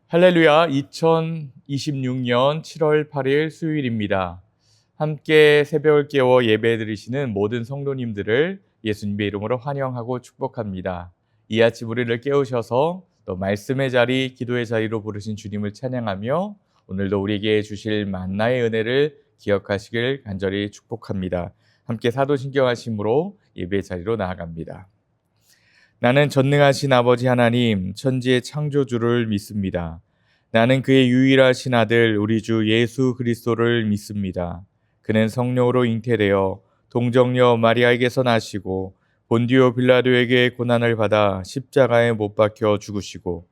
할렐루야, 2026년 7월 8일 수요일입니다. 함께 새벽을 깨워 예배 드리시는 모든 성도님들을 예수님의 이름으로 환영하고 축복합니다. 이 아침 우리를 깨우셔서 또 말씀의 자리, 기도의 자리로 부르신 주님을 찬양하며 오늘도 우리에게 주실 만나의 은혜를 기억하시길 간절히 축복합니다. 함께 사도신경 하심으로 예배 자리로 나아갑니다. 나는 전능하신 아버지 하나님, 천지의 창조주를 믿습니다. 나는 그의 유일하신 아들, 우리 주 예수 그리스도를 믿습니다. 그는 성령으로 잉태되어 동정녀 마리아에게서 나시고 본디오 빌라도에게 고난을 받아 십자가에 못 박혀 죽으시고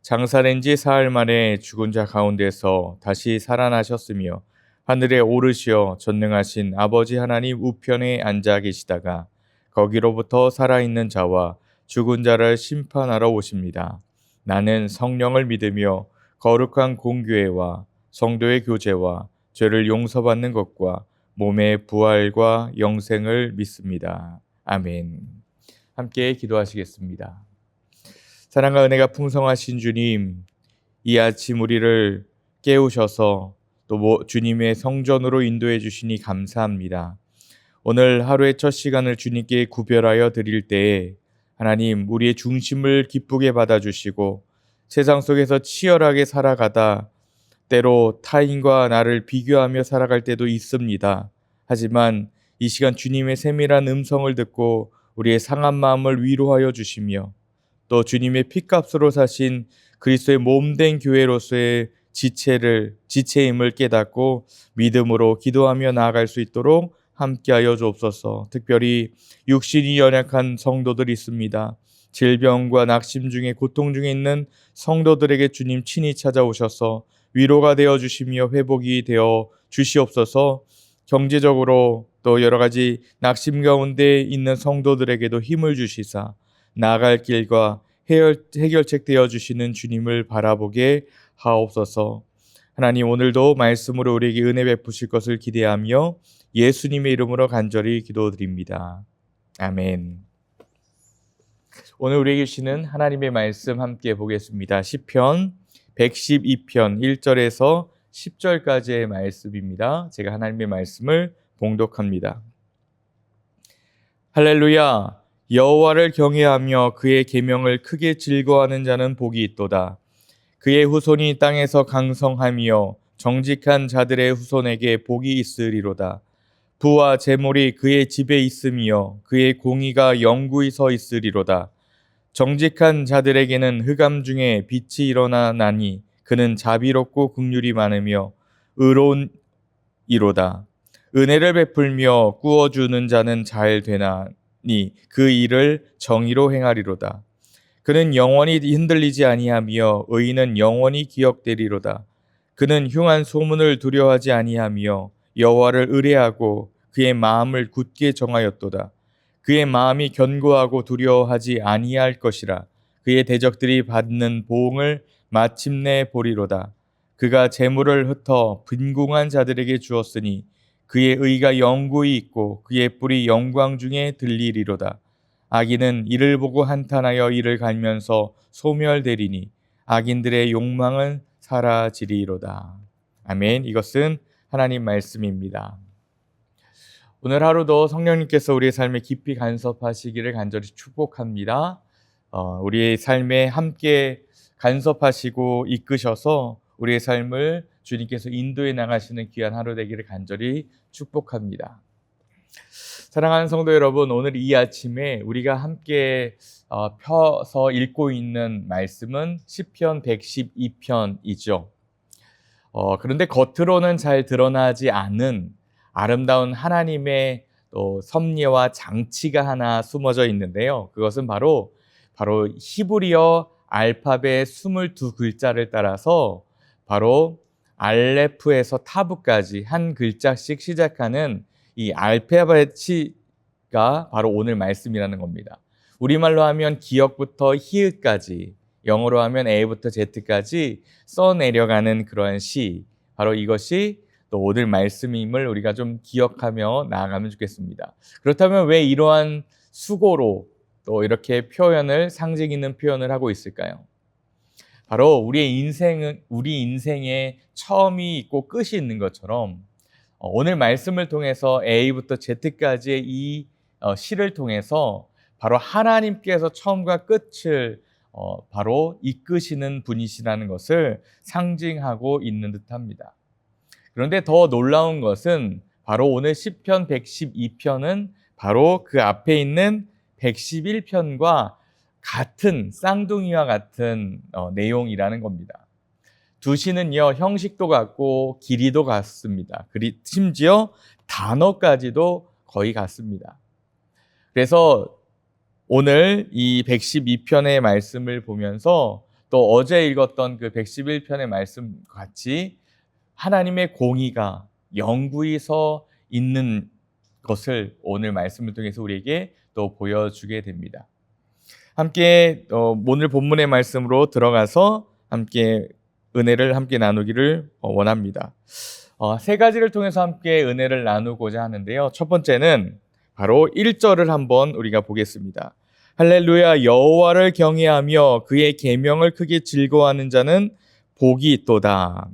장사된 지 사흘 만에 죽은 자 가운데서 다시 살아나셨으며 하늘에 오르시어 전능하신 아버지 하나님 우편에 앉아 계시다가 거기로부터 살아있는 자와 죽은 자를 심판하러 오십니다. 나는 성령을 믿으며 거룩한 공교회와 성도의 교제와 죄를 용서받는 것과 몸의 부활과 영생을 믿습니다. 아멘. 함께 기도하시겠습니다. 사랑과 은혜가 풍성하신 주님, 이 아침 우리를 깨우셔서 또 주님의 성전으로 인도해 주시니 감사합니다. 오늘 하루의 첫 시간을 주님께 구별하여 드릴 때에 하나님, 우리의 중심을 기쁘게 받아주시고 세상 속에서 치열하게 살아가다 때로 타인과 나를 비교하며 살아갈 때도 있습니다. 하지만 이 시간 주님의 세밀한 음성을 듣고 우리의 상한 마음을 위로하여 주시며 또 주님의 피값으로 사신 그리스도의 몸된 교회로서의 지체임을 깨닫고 믿음으로 기도하며 나아갈 수 있도록 함께하여 주옵소서. 특별히 육신이 연약한 성도들이 있습니다. 질병과 낙심 중에 고통 중에 있는 성도들에게 주님 친히 찾아오셔서 위로가 되어 주시며 회복이 되어 주시옵소서. 경제적으로 또 여러 가지 낙심 가운데 있는 성도들에게도 힘을 주시사 나아갈 길과 해결책 되어 주시는 주님을 바라보게 하옵소서. 하나님, 오늘도 말씀으로 우리에게 은혜 베푸실 것을 기대하며 예수님의 이름으로 간절히 기도드립니다. 아멘. 오늘 우리에게 주시는 하나님의 말씀 함께 보겠습니다. 시편 112편 1절에서 10절까지의 말씀입니다. 제가 하나님의 말씀을 봉독합니다. 할렐루야! 여호와를 경외하며 그의 계명을 크게 즐거워하는 자는 복이 있도다. 그의 후손이 땅에서 강성하며 정직한 자들의 후손에게 복이 있으리로다. 부와 재물이 그의 집에 있으며 그의 공의가 영구히 서 있으리로다. 정직한 자들에게는 흑암 중에 빛이 일어나나니 그는 자비롭고 긍휼이 많으며 의로운 이로다. 은혜를 베풀며 꾸어주는 자는 잘 되나니 그 일을 정의로 행하리로다. 그는 영원히 흔들리지 아니하며 의인은 영원히 기억되리로다. 그는 흉한 소문을 두려워하지 아니하며 여호와를 의뢰하고 그의 마음을 굳게 정하였도다. 그의 마음이 견고하고 두려워하지 아니할 것이라. 그의 대적들이 받는 보응을 마침내 보리로다. 그가 재물을 흩어 빈궁한 자들에게 주었으니 그의 의가 영구히 있고 그의 뿔이 영광 중에 들리리로다. 악인은 이를 보고 한탄하여 이를 갈면서 소멸되리니 악인들의 욕망은 사라지리로다. 아멘. 이것은 하나님 말씀입니다. 오늘 하루도 성령님께서 우리의 삶에 깊이 간섭하시기를 간절히 축복합니다. 우리의 삶에 함께 간섭하시고 이끄셔서 우리의 삶을 주님께서 인도해 나가시는 귀한 하루 되기를 간절히 축복합니다. 사랑하는 성도 여러분, 오늘 이 아침에 우리가 함께 펴서 읽고 있는 말씀은 시편 112편이죠. 그런데 겉으로는 잘 드러나지 않은 아름다운 하나님의 또 섭리와 장치가 하나 숨어져 있는데요. 그것은 바로 히브리어 알파벳 22글자를 따라서 바로 알레프에서 타브까지 한 글자씩 시작하는 이 알파벳이 바로 오늘 말씀이라는 겁니다. 우리말로 하면 기역부터 히읗까지, 영어로 하면 A부터 Z까지 써내려가는 그러한 시, 바로 이것이 또 오늘 말씀임을 우리가 좀 기억하며 나아가면 좋겠습니다. 그렇다면 왜 이러한 수고로 또 이렇게 상징 있는 표현을 하고 있을까요? 바로 우리 인생에 처음이 있고 끝이 있는 것처럼 오늘 말씀을 통해서 A부터 Z까지의 이 시를 통해서 바로 하나님께서 처음과 끝을 바로 이끄시는 분이시라는 것을 상징하고 있는 듯합니다. 그런데 더 놀라운 것은 바로 오늘 시편 112편은 바로 그 앞에 있는 111편과 같은 쌍둥이와 같은 내용이라는 겁니다. 두 시는요, 형식도 같고 길이도 같습니다. 심지어 단어까지도 거의 같습니다. 그래서 오늘 이 112편의 말씀을 보면서 또 어제 읽었던 그 111편의 말씀 같이 하나님의 공의가 영구히 서 있는 것을 오늘 말씀을 통해서 우리에게 또 보여주게 됩니다. 함께 오늘 본문의 말씀으로 들어가서 함께 은혜를 함께 나누기를 원합니다. 세 가지를 통해서 함께 은혜를 나누고자 하는데요. 첫 번째는 바로 1절을 한번 우리가 보겠습니다. 할렐루야, 여호와를 경외하며 그의 계명을 크게 즐거워하는 자는 복이 있도다.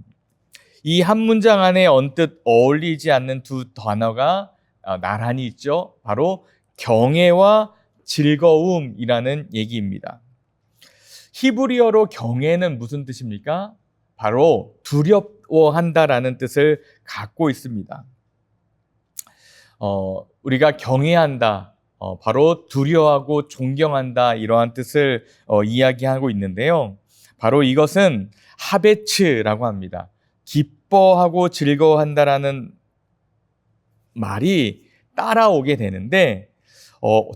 이 한 문장 안에 언뜻 어울리지 않는 두 단어가 나란히 있죠. 바로 경외와 즐거움이라는 얘기입니다. 히브리어로 경외는 무슨 뜻입니까? 바로 두려워한다라는 뜻을 갖고 있습니다. 우리가 경외한다, 바로 두려워하고 존경한다, 이러한 뜻을 이야기하고 있는데요. 바로 이것은 하베츠라고 합니다. 기뻐하고 즐거워한다라는 말이 따라오게 되는데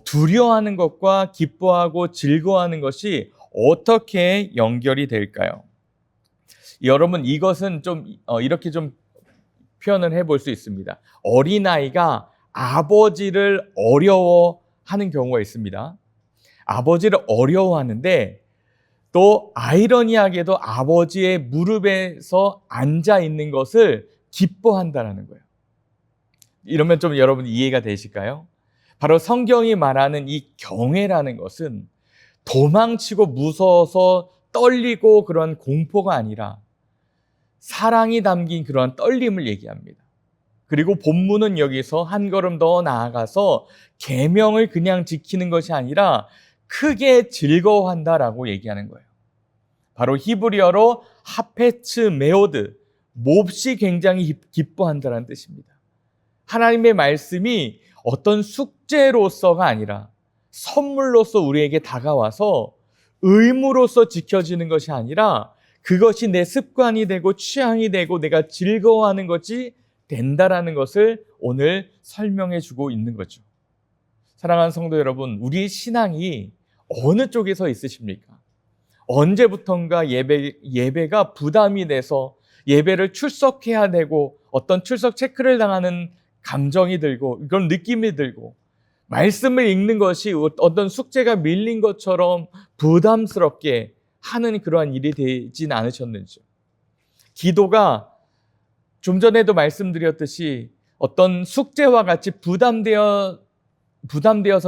두려워하는 것과 기뻐하고 즐거워하는 것이 어떻게 연결이 될까요? 여러분, 이것은 좀 이렇게 좀 표현을 해볼 수 있습니다. 어린아이가 아버지를 어려워하는 경우가 있습니다. 아버지를 어려워하는데 또 아이러니하게도 아버지의 무릎에서 앉아 있는 것을 기뻐한다는 거예요. 이러면 좀 여러분 이해가 되실까요? 바로 성경이 말하는 이 경외라는 것은 도망치고 무서워서 떨리고 그런 공포가 아니라 사랑이 담긴 그런 떨림을 얘기합니다. 그리고 본문은 여기서 한 걸음 더 나아가서 계명을 그냥 지키는 것이 아니라 크게 즐거워한다라고 얘기하는 거예요. 바로 히브리어로 하페츠 메오드, 몹시 굉장히 기뻐한다는 뜻입니다. 하나님의 말씀이 어떤 숙제로서가 아니라 선물로서 우리에게 다가와서 의무로서 지켜지는 것이 아니라 그것이 내 습관이 되고 취향이 되고 내가 즐거워하는 것이 된다라는 것을 오늘 설명해 주고 있는 거죠. 사랑하는 성도 여러분, 우리의 신앙이 어느 쪽에 서 있으십니까? 언제부턴가 예배가 부담이 돼서 예배를 출석해야 되고 어떤 출석 체크를 당하는 감정이 들고 그런 느낌이 들고 말씀을 읽는 것이 어떤 숙제가 밀린 것처럼 부담스럽게 하는 그러한 일이 되진 않으셨는지요? 기도가 좀 전에도 말씀드렸듯이 어떤 숙제와 같이 부담되어서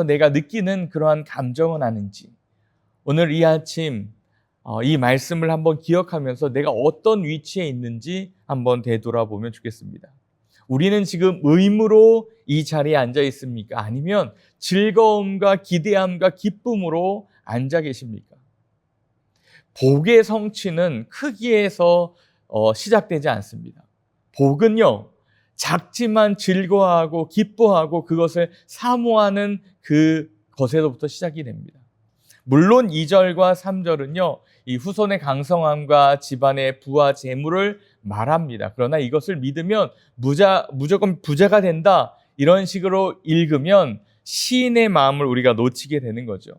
내가 느끼는 그러한 감정은 아닌지 오늘 이 아침 이 말씀을 한번 기억하면서 내가 어떤 위치에 있는지 한번 되돌아보면 좋겠습니다. 우리는 지금 의무로 이 자리에 앉아 있습니까? 아니면 즐거움과 기대함과 기쁨으로 앉아 계십니까? 복의 성취는 크기에서 시작되지 않습니다. 복은요, 작지만 즐거워하고 기뻐하고 그것을 사모하는 그것에서부터 시작이 됩니다. 물론 2절과 3절은요, 이 후손의 강성함과 집안의 부와 재물을 말합니다. 그러나 이것을 믿으면 무조건 부자가 된다, 이런 식으로 읽으면 시인의 마음을 우리가 놓치게 되는 거죠.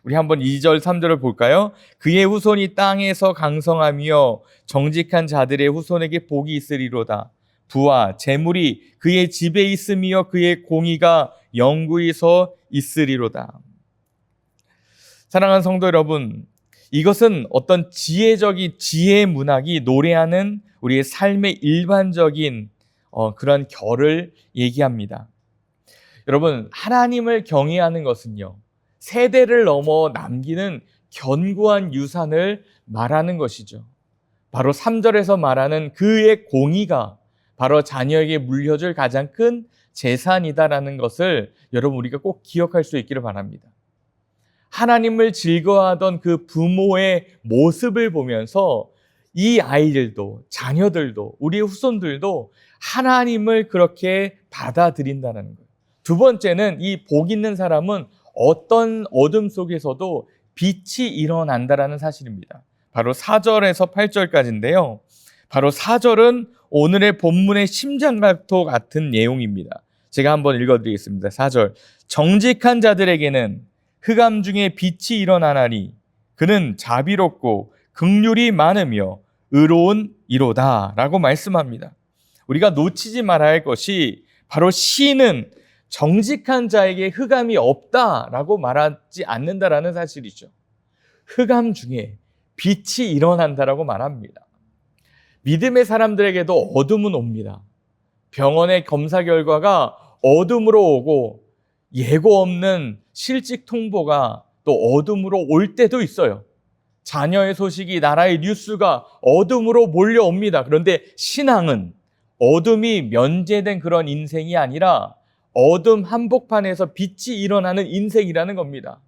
우리 한번 2절, 3절을 볼까요? 그의 후손이 땅에서 강성하며 정직한 자들의 후손에게 복이 있으리로다. 부와 재물이 그의 집에 있으며 그의 공의가 영구히 서 있으리로다. 사랑하는 성도 여러분, 이것은 어떤 지혜 문학이 노래하는 우리의 삶의 일반적인 그런 결을 얘기합니다. 여러분, 하나님을 경외하는 것은요, 세대를 넘어 남기는 견고한 유산을 말하는 것이죠. 바로 3절에서 말하는 그의 공의가 바로 자녀에게 물려줄 가장 큰 재산이다라는 것을 여러분 우리가 꼭 기억할 수 있기를 바랍니다. 하나님을 즐거워하던 그 부모의 모습을 보면서 이 아이들도, 자녀들도, 우리의 후손들도 하나님을 그렇게 받아들인다는 거예요. 두 번째는 이 복 있는 사람은 어떤 어둠 속에서도 빛이 일어난다라는 사실입니다. 바로 4절에서 8절까지인데요. 바로 4절은 오늘의 본문의 심장각도 같은 내용입니다. 제가 한번 읽어드리겠습니다. 4절. 정직한 자들에게는 흑암 중에 빛이 일어나나니 그는 자비롭고 긍휼이 많으며 의로운 이로다 라고 말씀합니다. 우리가 놓치지 말아야 할 것이 바로 시인은 정직한 자에게 흑암이 없다라고 말하지 않는다라는 사실이죠. 흑암 중에 빛이 일어난다라고 말합니다. 믿음의 사람들에게도 어둠은 옵니다. 병원의 검사 결과가 어둠으로 오고 예고 없는 실직 통보가 또 어둠으로 올 때도 있어요. 자녀의 소식이, 나라의 뉴스가 어둠으로 몰려옵니다. 그런데 신앙은 어둠이 면제된 그런 인생이 아니라 어둠 한복판에서 빛이 일어나는 인생이라는 겁니다.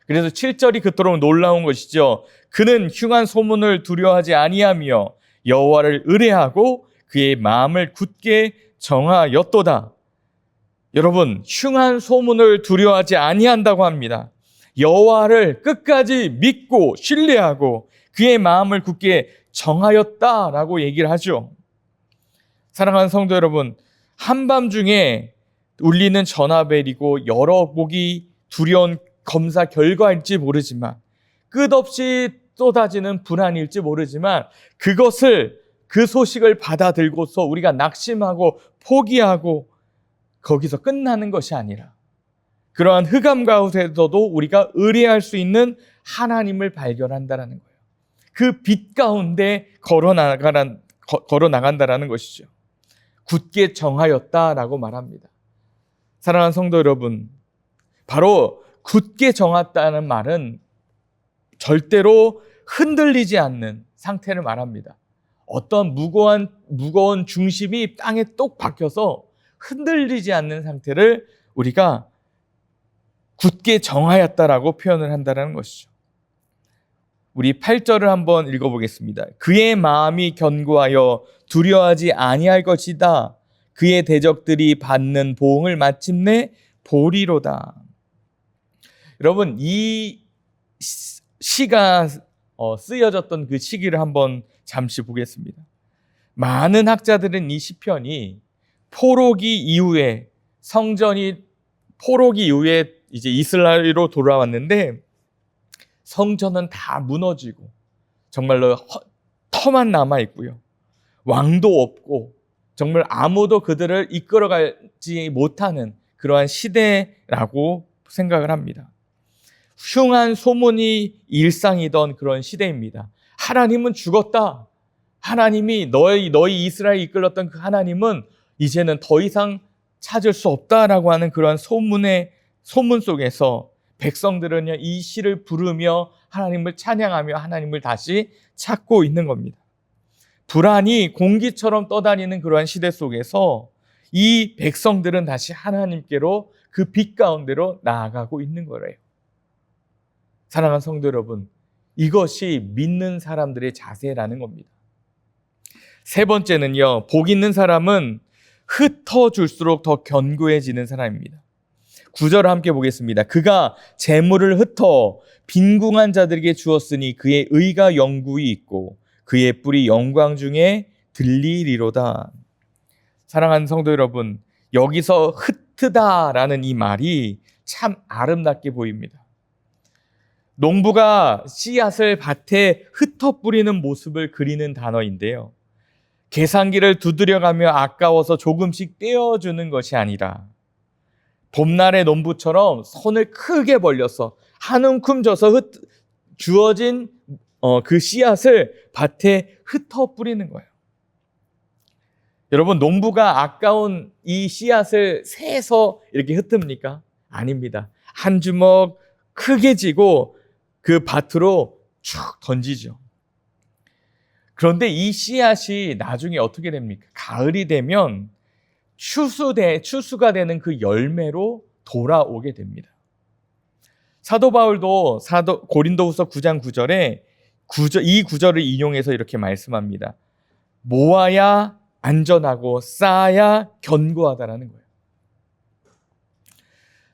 그래서 7절이 그토록 놀라운 것이죠. 그는 흉한 소문을 두려워하지 아니하며 여호와를 의뢰하고 그의 마음을 굳게 정하였도다. 여러분, 흉한 소문을 두려워하지 아니한다고 합니다. 여호와를 끝까지 믿고 신뢰하고 그의 마음을 굳게 정하였다라고 얘기를 하죠. 사랑하는 성도 여러분, 한밤중에 울리는 전화벨이고 여러 곡이 두려운 검사 결과일지 모르지만, 끝없이 쏟아지는 불안일지 모르지만, 그 소식을 받아들고서 우리가 낙심하고 포기하고 거기서 끝나는 것이 아니라 그러한 흑암 가운데서도 우리가 의뢰할 수 있는 하나님을 발견한다는 거예요. 그 빛 가운데 걸어 나간다는 것이죠. 굳게 정하였다라고 말합니다. 사랑하는 성도 여러분, 바로 굳게 정했다는 말은 절대로 흔들리지 않는 상태를 말합니다. 어떤 무거운 중심이 땅에 똑 박혀서 흔들리지 않는 상태를 우리가 굳게 정하였다라고 표현을 한다는 것이죠. 우리 8절을 한번 읽어보겠습니다. 그의 마음이 견고하여 두려워하지 아니할 것이다. 그의 대적들이 받는 보응을 마침내 보리로다. 여러분, 이 시가 쓰여졌던 그 시기를 한번 잠시 보겠습니다. 많은 학자들은 이 시편이 포로기 이후에 이제 이스라엘로 돌아왔는데 성전은 다 무너지고 정말로 터만 남아 있고요. 왕도 없고 정말 아무도 그들을 이끌어가지 못하는 그러한 시대라고 생각을 합니다. 흉한 소문이 일상이던 그런 시대입니다. 하나님은 죽었다. 하나님이 너희 이스라엘 이끌었던 그 하나님은 이제는 더 이상 찾을 수 없다라고 하는 그러한 소문 속에서 백성들은요, 이 시를 부르며 하나님을 찬양하며 하나님을 다시 찾고 있는 겁니다. 불안이 공기처럼 떠다니는 그러한 시대 속에서 이 백성들은 다시 하나님께로 그 빛 가운데로 나아가고 있는 거래요. 사랑하는 성도 여러분, 이것이 믿는 사람들의 자세라는 겁니다. 세 번째는요, 복 있는 사람은 흩어줄수록 더 견고해지는 사람입니다. 9절을 함께 보겠습니다. 그가 재물을 흩어 빈궁한 자들에게 주었으니 그의 의가 영구히 있고 그의 뿔이 영광 중에 들리리로다. 사랑하는 성도 여러분, 여기서 흩트다라는 이 말이 참 아름답게 보입니다. 농부가 씨앗을 밭에 흩어 뿌리는 모습을 그리는 단어인데요. 계산기를 두드려가며 아까워서 조금씩 떼어주는 것이 아니라 봄날의 농부처럼 손을 크게 벌려서 한 움큼 져서 주어진 그 씨앗을 밭에 흩어 뿌리는 거예요. 여러분, 농부가 아까운 이 씨앗을 세서 이렇게 흩습니까? 아닙니다. 한 주먹 크게 지고 그 밭으로 쭉 던지죠. 그런데 이 씨앗이 나중에 어떻게 됩니까? 가을이 되면 추수가 되는 그 열매로 돌아오게 됩니다. 사도 바울도 고린도후서 9장 9절에 이 구절을 인용해서 이렇게 말씀합니다. 모아야 안전하고 쌓아야 견고하다라는 거예요.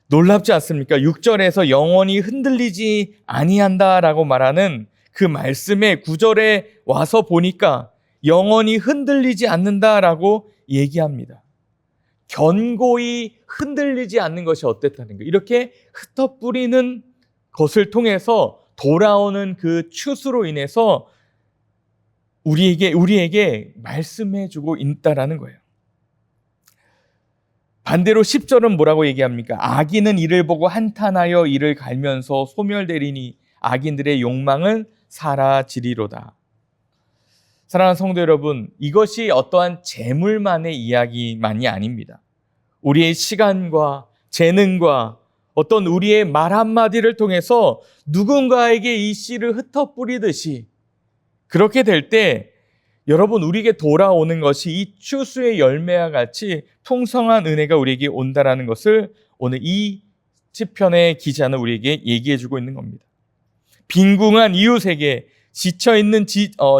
놀랍지 않습니까? 6절에서 영원히 흔들리지 아니한다라고 말하는 그 말씀의 9절에 와서 보니까 영원히 흔들리지 않는다라고 얘기합니다. 견고히 흔들리지 않는 것이 어땠다는 거예요. 이렇게 흩어뿌리는 것을 통해서 돌아오는 그 추수로 인해서 우리에게 말씀해주고 있다라는 거예요. 반대로 10절은 뭐라고 얘기합니까? 악인은 이를 보고 한탄하여 이를 갈면서 소멸되리니 악인들의 욕망은 사라지리로다. 사랑하는 성도 여러분, 이것이 어떠한 재물만의 이야기만이 아닙니다. 우리의 시간과 재능과 어떤 우리의 말 한마디를 통해서 누군가에게 이 씨를 흩어뿌리듯이 그렇게 될 때 여러분 우리에게 돌아오는 것이 이 추수의 열매와 같이 풍성한 은혜가 우리에게 온다라는 것을 오늘 이 시편의 기자는 우리에게 얘기해주고 있는 겁니다. 빈궁한 이웃에게 지쳐있는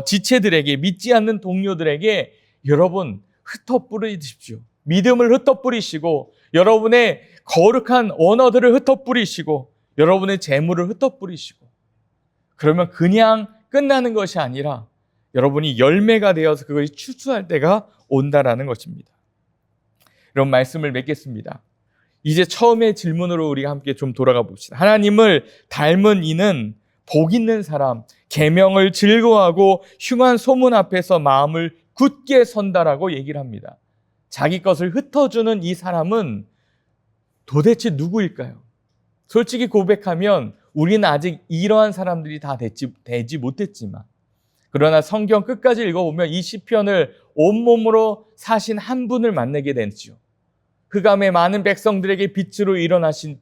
지체들에게 믿지 않는 동료들에게 여러분 흩어뿌리십시오. 믿음을 흩어뿌리시고 여러분의 거룩한 언어들을 흩어뿌리시고 여러분의 재물을 흩어뿌리시고 그러면 그냥 끝나는 것이 아니라 여러분이 열매가 되어서 그것이 추수할 때가 온다라는 것입니다. 이런 말씀을 맺겠습니다. 이제 처음의 질문으로 우리가 함께 좀 돌아가 봅시다. 하나님을 닮은 이는 복 있는 사람, 계명을 즐거워하고 흉한 소문 앞에서 마음을 굳게 선다라고 얘기를 합니다. 자기 것을 흩어주는 이 사람은 도대체 누구일까요? 솔직히 고백하면 우리는 아직 이러한 사람들이 다 되지 못했지만 그러나 성경 끝까지 읽어보면 이 시편을 온몸으로 사신 한 분을 만나게 되죠. 흑암의 많은 백성들에게 빛으로 일어나신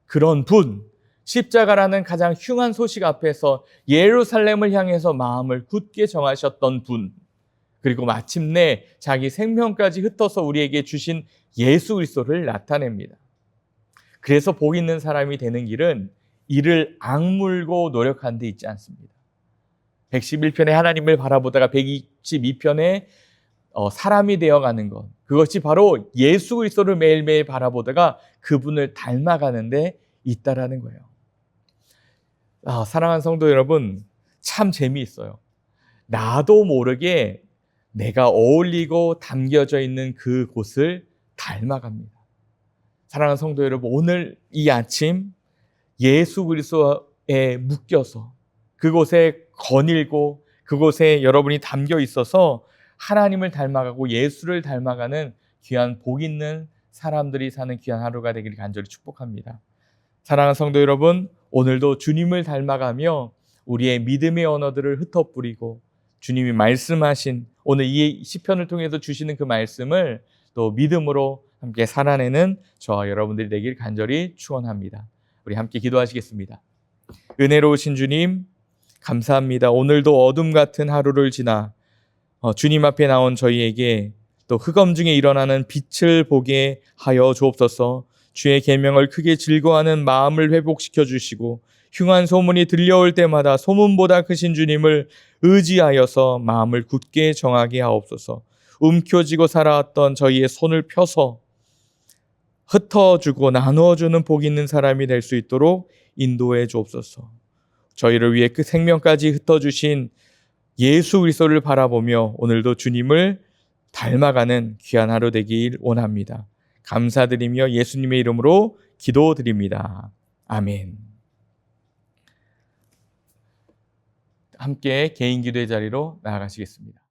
그런 분, 십자가라는 가장 흉한 소식 앞에서 예루살렘을 향해서 마음을 굳게 정하셨던 분, 그리고 마침내 자기 생명까지 흩어서 우리에게 주신 예수 그리스도를 나타냅니다. 그래서 복 있는 사람이 되는 길은 이를 악물고 노력한 데 있지 않습니다. 111편에 하나님을 바라보다가 122편에 사람이 되어가는 것, 그것이 바로 예수 그리스도를 매일매일 바라보다가 그분을 닮아가는 데 있다라는 거예요. 사랑하는 성도 여러분, 참 재미있어요. 나도 모르게 내가 어울리고 담겨져 있는 그 곳을 닮아갑니다. 사랑하는 성도 여러분, 오늘 이 아침 예수 그리스도에 묶여서 그곳에 거닐고 그곳에 여러분이 담겨 있어서 하나님을 닮아가고 예수를 닮아가는 귀한 복 있는 사람들이 사는 귀한 하루가 되기를 간절히 축복합니다. 사랑하는 성도 여러분, 오늘도 주님을 닮아가며 우리의 믿음의 언어들을 흩어뿌리고 주님이 말씀하신 오늘 이 시편을 통해서 주시는 그 말씀을 또 믿음으로 함께 살아내는 저와 여러분들이 되길 간절히 축원합니다. 우리 함께 기도하시겠습니다. 은혜로우신 주님, 감사합니다. 오늘도 어둠 같은 하루를 지나 주님 앞에 나온 저희에게 또 흑암 중에 일어나는 빛을 보게 하여 주옵소서. 주의 계명을 크게 즐거워하는 마음을 회복시켜 주시고 흉한 소문이 들려올 때마다 소문보다 크신 주님을 의지하여서 마음을 굳게 정하게 하옵소서. 움켜쥐고 살아왔던 저희의 손을 펴서 흩어주고 나누어주는 복 있는 사람이 될 수 있도록 인도해 주옵소서. 저희를 위해 그 생명까지 흩어주신 예수 그리스도를 바라보며 오늘도 주님을 닮아가는 귀한 하루 되길 원합니다. 감사드리며 예수님의 이름으로 기도드립니다. 아멘. 함께 개인 기도의 자리로 나아가시겠습니다.